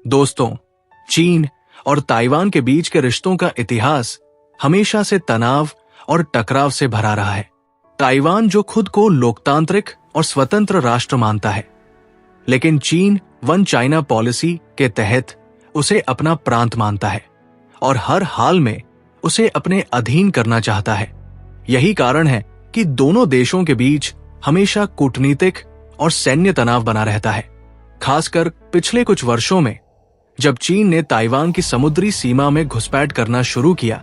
दोस्तों, चीन और ताइवान के बीच के रिश्तों का इतिहास हमेशा से तनाव और टकराव से भरा रहा है। ताइवान जो खुद को लोकतांत्रिक और स्वतंत्र राष्ट्र मानता है, लेकिन चीन वन चाइना पॉलिसी के तहत उसे अपना प्रांत मानता है और हर हाल में उसे अपने अधीन करना चाहता है। यही कारण है कि दोनों देशों के बीच हमेशा कूटनीतिक और सैन्य तनाव बना रहता है। खासकर पिछले कुछ वर्षों में जब चीन ने ताइवान की समुद्री सीमा में घुसपैठ करना शुरू किया,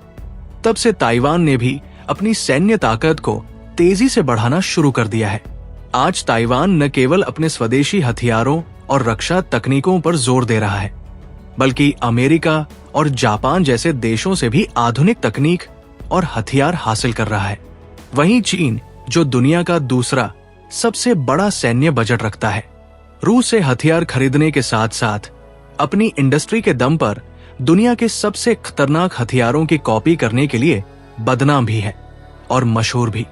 तब से ताइवान ने भी अपनी सैन्य ताकत को तेजी से बढ़ाना शुरू कर दिया है। आज ताइवान न केवल अपने स्वदेशी हथियारों और रक्षा तकनीकों पर जोर दे रहा है, बल्कि अमेरिका और जापान जैसे देशों से भी आधुनिक तकनीक और हथियार हासिल कर रहा है। वहीं चीन, जो दुनिया का दूसरा सबसे बड़ा सैन्य बजट रखता है, रूस से हथियार खरीदने के साथ साथ अपनी इंडस्ट्री के दम पर दुनिया के सबसे खतरनाक हथियारों की कॉपी करने के लिए बदनाम भी है और मशहूर भी।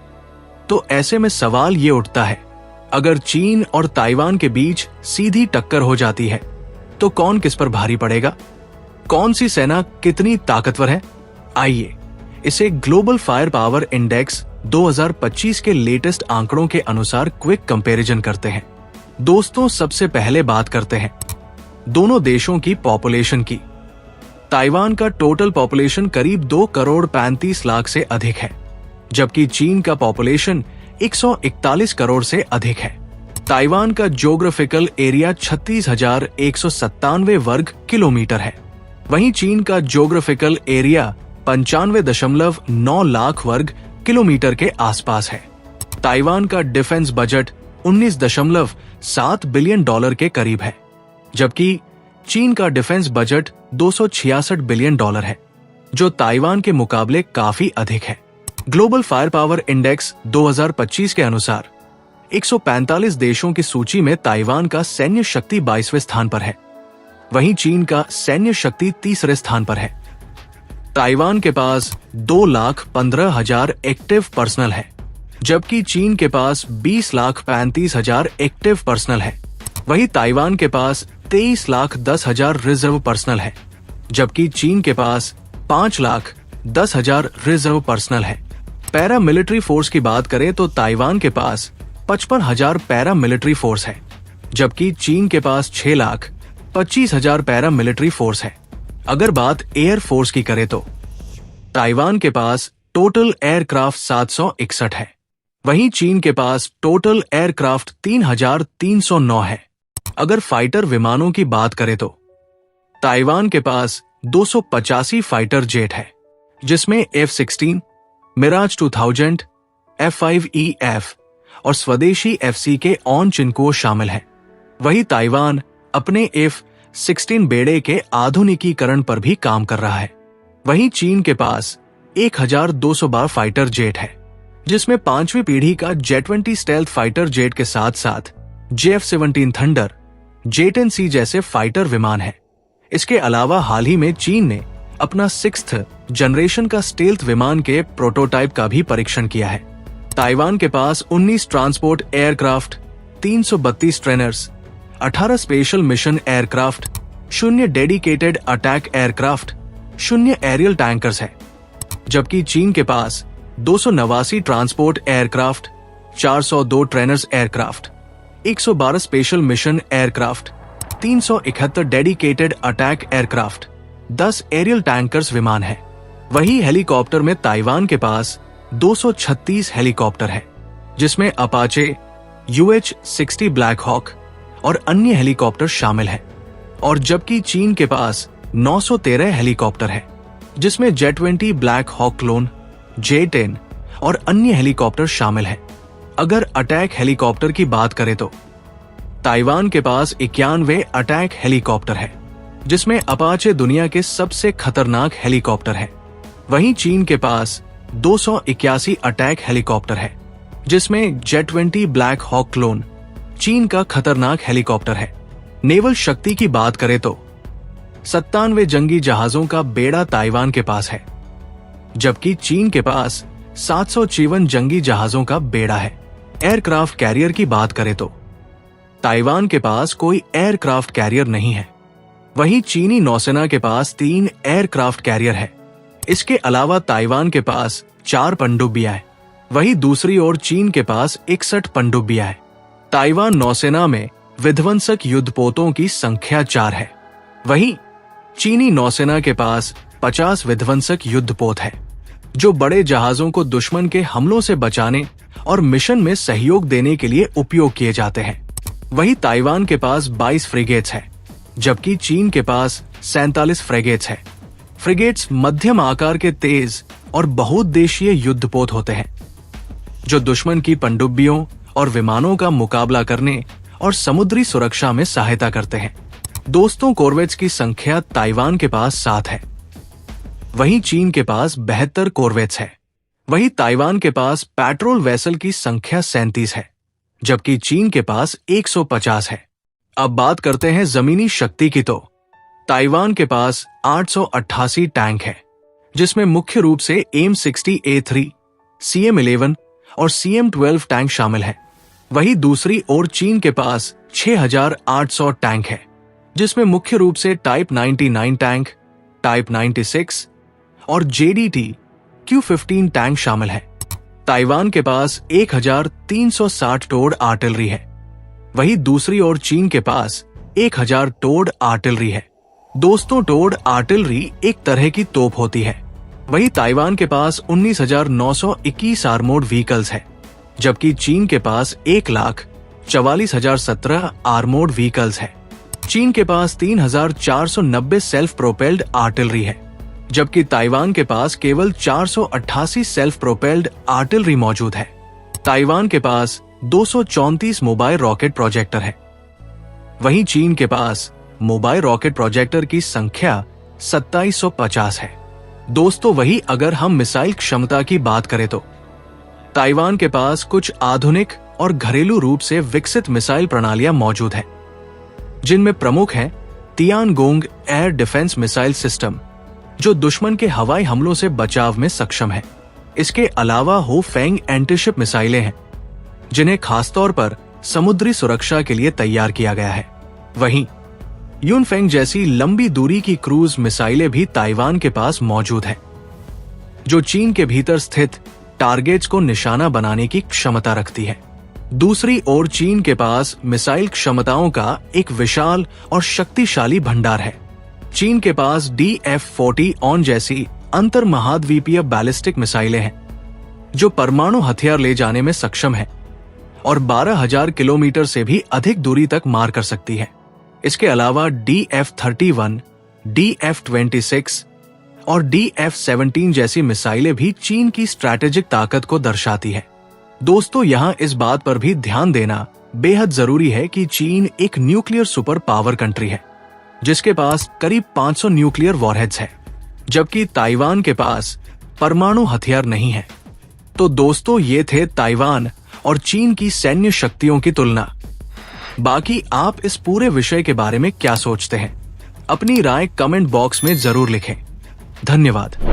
तो ऐसे में सवाल ये उठता है, अगर चीन और ताइवान के बीच सीधी टक्कर हो जाती है तो कौन किस पर भारी पड़ेगा? कौन सी सेना कितनी ताकतवर है? आइए इसे ग्लोबल फायर पावर इंडेक्स 2025 के लेटेस्ट आंकड़ों के अनुसार क्विक कंपैरिजन करते हैं। दोस्तों, सबसे पहले बात करते हैं दोनों देशों की पॉपुलेशन की। ताइवान का टोटल पॉपुलेशन करीब 2 करोड़ 35 लाख से अधिक है, जबकि चीन का पॉपुलेशन 141 करोड़ से अधिक है। ताइवान का ज्योग्राफिकल एरिया 36,197 वर्ग किलोमीटर है, वहीं चीन का ज्योग्राफिकल एरिया 95.9 लाख वर्ग किलोमीटर के आसपास है। ताइवान का डिफेंस बजट 19.7 बिलियन डॉलर के करीब है, जबकि चीन का डिफेंस बजट 266 बिलियन डॉलर है, जो ताइवान के मुकाबले काफी अधिक है। ग्लोबल फायर पावर इंडेक्स 2025 के अनुसार 145 देशों की सूची में ताइवान का सैन्य शक्ति 22वें स्थान पर है, वहीं चीन का सैन्य शक्ति 3रे स्थान पर है। ताइवान के पास 2,15,000 एक्टिव पर्सनल है, जबकि चीन के पास 20,35,000 एक्टिव पर्सनल है। वहीं ताइवान के पास 23,10,000 रिजर्व पर्सनल है, जबकि चीन के पास 5,10,000 रिजर्व पर्सनल है। पैरा मिलिट्री फोर्स की बात करें तो ताइवान के पास 55,000 पैरा मिलिट्री फोर्स है, जबकि चीन के पास 6,25,000 पैरा मिलिट्री फोर्स है। अगर बात एयर फोर्स की करें तो ताइवान के पास टोटल एयरक्राफ्ट 761 है, वहीं चीन के पास टोटल एयरक्राफ्ट 3,309 है। अगर फाइटर विमानों की बात करें तो ताइवान के पास 285 फाइटर जेट है, जिसमें F-16, मिराज 2000, F-5EF और स्वदेशी FC के ऑन चिनको शामिल हैं। वहीं ताइवान अपने F-16 बेड़े के आधुनिकीकरण पर भी काम कर रहा है। वहीं चीन के पास 1,212 फाइटर जेट है, जिसमें 5वीं पीढ़ी का J-20 स्टेल्थ फाइटर जेट के साथ साथ JF-17 थंडर, J-10C जैसे फाइटर विमान है। इसके अलावा हाल ही में चीन ने अपना 6th जनरेशन का स्टेल्थ विमान के प्रोटोटाइप का भी परीक्षण किया है। ताइवान के पास 19 transport aircraft, 332 trainers, 18 special mission aircraft, 0 dedicated attack aircraft, 0 aerial tankers है, जबकि चीन के पास 289 transport aircraft, 402 trainers aircraft, 112 special mission aircraft, 371 dedicated attack aircraft, 10 aerial tankers विमान है। वही हेलीकॉप्टर में ताइवान के पास 236 हेलीकॉप्टर है, जिसमें अपाचे, UH-60 ब्लैक हॉक और अन्य हेलीकॉप्टर शामिल हैं। और जबकि चीन के पास 913 हेलीकॉप्टर है, जिसमें J-20 Black Hawk clone, J-10 और अन्य हेलीकॉप्टर शामिल हैं। अगर अटैक हेलीकॉप्टर की बात करें तो ताइवान के पास 91 अटैक हेलीकॉप्टर है, जिसमें अपाचे दुनिया के सबसे खतरनाक हेलीकॉप्टर है। वहीं चीन के पास 281 अटैक हेलीकॉप्टर है, जिसमें J-20 ब्लैक हॉक क्लोन चीन का खतरनाक हेलीकॉप्टर है। नेवल शक्ति की बात करें तो 97 जंगी जहाजों का बेड़ा ताइवान के पास है, जबकि चीन के पास 754 जंगी जहाजों का बेड़ा है। एयरक्राफ्ट कैरियर की बात करें तो ताइवान के पास कोई एयरक्राफ्ट कैरियर नहीं है, वहीं चीनी नौसेना के पास 3 एयरक्राफ्ट कैरियर है। इसके अलावा ताइवान के पास 4 पनडुब्बियां हैं। वहीं दूसरी ओर चीन के पास 61 पनडुब्बियां हैं। ताइवान नौसेना में विध्वंसक युद्धपोतों की संख्या 4 है। वहीं चीनी नौसेना के पास 50 विध्वंसक युद्धपोत है, जो बड़े जहाजों को दुश्मन के हमलों से बचाने और मिशन में सहयोग देने के लिए उपयोग किए जाते हैं। वहीं ताइवान के पास 22 फ्रिगेट्स है, जबकि चीन के पास 47 फ्रिगेट्स है। फ्रिगेट्स मध्यम आकार के तेज और बहुउद्देशीय युद्धपोत होते हैं, जो दुश्मन की पनडुब्बियों और विमानों का मुकाबला करने और समुद्री सुरक्षा में सहायता करते हैं। दोस्तों, कॉर्वेट्स की संख्या ताइवान के पास 7 है। वहीं चीन के पास 72 कॉर्वेट्स है। वहीं ताइवान के पास पेट्रोल वेसल की संख्या 37 है, जबकि चीन के पास 150 है। अब बात करते हैं जमीनी शक्ति की। तो ताइवान के पास 888 टैंक है, जिसमें मुख्य रूप से AIM-60A3, CM-11 और CM-12 टैंक शामिल हैं। वहीं दूसरी ओर चीन के पास 6800 टैंक है, जिसमें मुख्य रूप से टाइप 99 टैंक, टाइप 96 और JDT Q-15 टैंक शामिल है। ताइवान के पास 1360 टोड आर्टिलरी है। वहीं दूसरी ओर चीन के पास 1000 टोड आर्टिलरी है। दोस्तों, टोड आर्टिलरी एक तरह की तोप होती है। वहीं ताइवान के पास 19,921 आर्मोर्ड व्हीकल्स है, जबकि चीन के पास 1,44,017 आर्मोर्ड व्हीकल्स है। चीन के पास 3,490 सेल्फ प्रोपेल्ड आर्टिलरी है, जबकि ताइवान के पास केवल 488 सेल्फ प्रोपेल्ड आर्टिलरी मौजूद है। ताइवान के पास 234 मोबाइल रॉकेट प्रोजेक्टर है। वहीं चीन के पास मोबाइल रॉकेट प्रोजेक्टर की संख्या 2750 है। दोस्तों, वही अगर हम मिसाइल क्षमता की बात करें तो ताइवान के पास कुछ आधुनिक और घरेलू रूप से विकसित मिसाइल प्रणालियां मौजूद हैं, जिनमें प्रमुख है Tiangong air defence missile system, जो दुश्मन के हवाई हमलों से बचाव में सक्षम है। इसके अलावा होफेंग एंटीशिप मिसाइलें हैं, जिन्हें खासतौर पर समुद्री सुरक्षा के लिए तैयार किया गया है। वहीं यूनफेंग जैसी लंबी दूरी की क्रूज मिसाइलें भी ताइवान के पास मौजूद है, जो चीन के भीतर स्थित टारगेट्स को निशाना बनाने की क्षमता रखती है। दूसरी ओर चीन के पास मिसाइल क्षमताओं का एक विशाल और शक्तिशाली भंडार है। चीन के पास DF-40 ऑन जैसी अंतर महाद्वीपीय बैलिस्टिक मिसाइलें हैं, जो परमाणु हथियार ले जाने में सक्षम है और 12,000 किलोमीटर से भी अधिक दूरी तक मार कर सकती है। इसके अलावा DF-31, DF-26 और DF-17 जैसी मिसाइलें भी चीन की स्ट्रैटेजिक ताकत को दर्शाती है। दोस्तों, यहाँ इस बात पर भी ध्यान देना बेहद जरूरी है कि चीन एक न्यूक्लियर सुपर पावर कंट्री है, जिसके पास करीब 500 न्यूक्लियर वॉरहेड्स है, जबकि ताइवान के पास परमाणु हथियार नहीं है। तो दोस्तों, ये थे ताइवान और चीन की सैन्य शक्तियों की तुलना। बाकी आप इस पूरे विषय के बारे में क्या सोचते हैं? अपनी राय कमेंट बॉक्स में जरूर लिखें। धन्यवाद।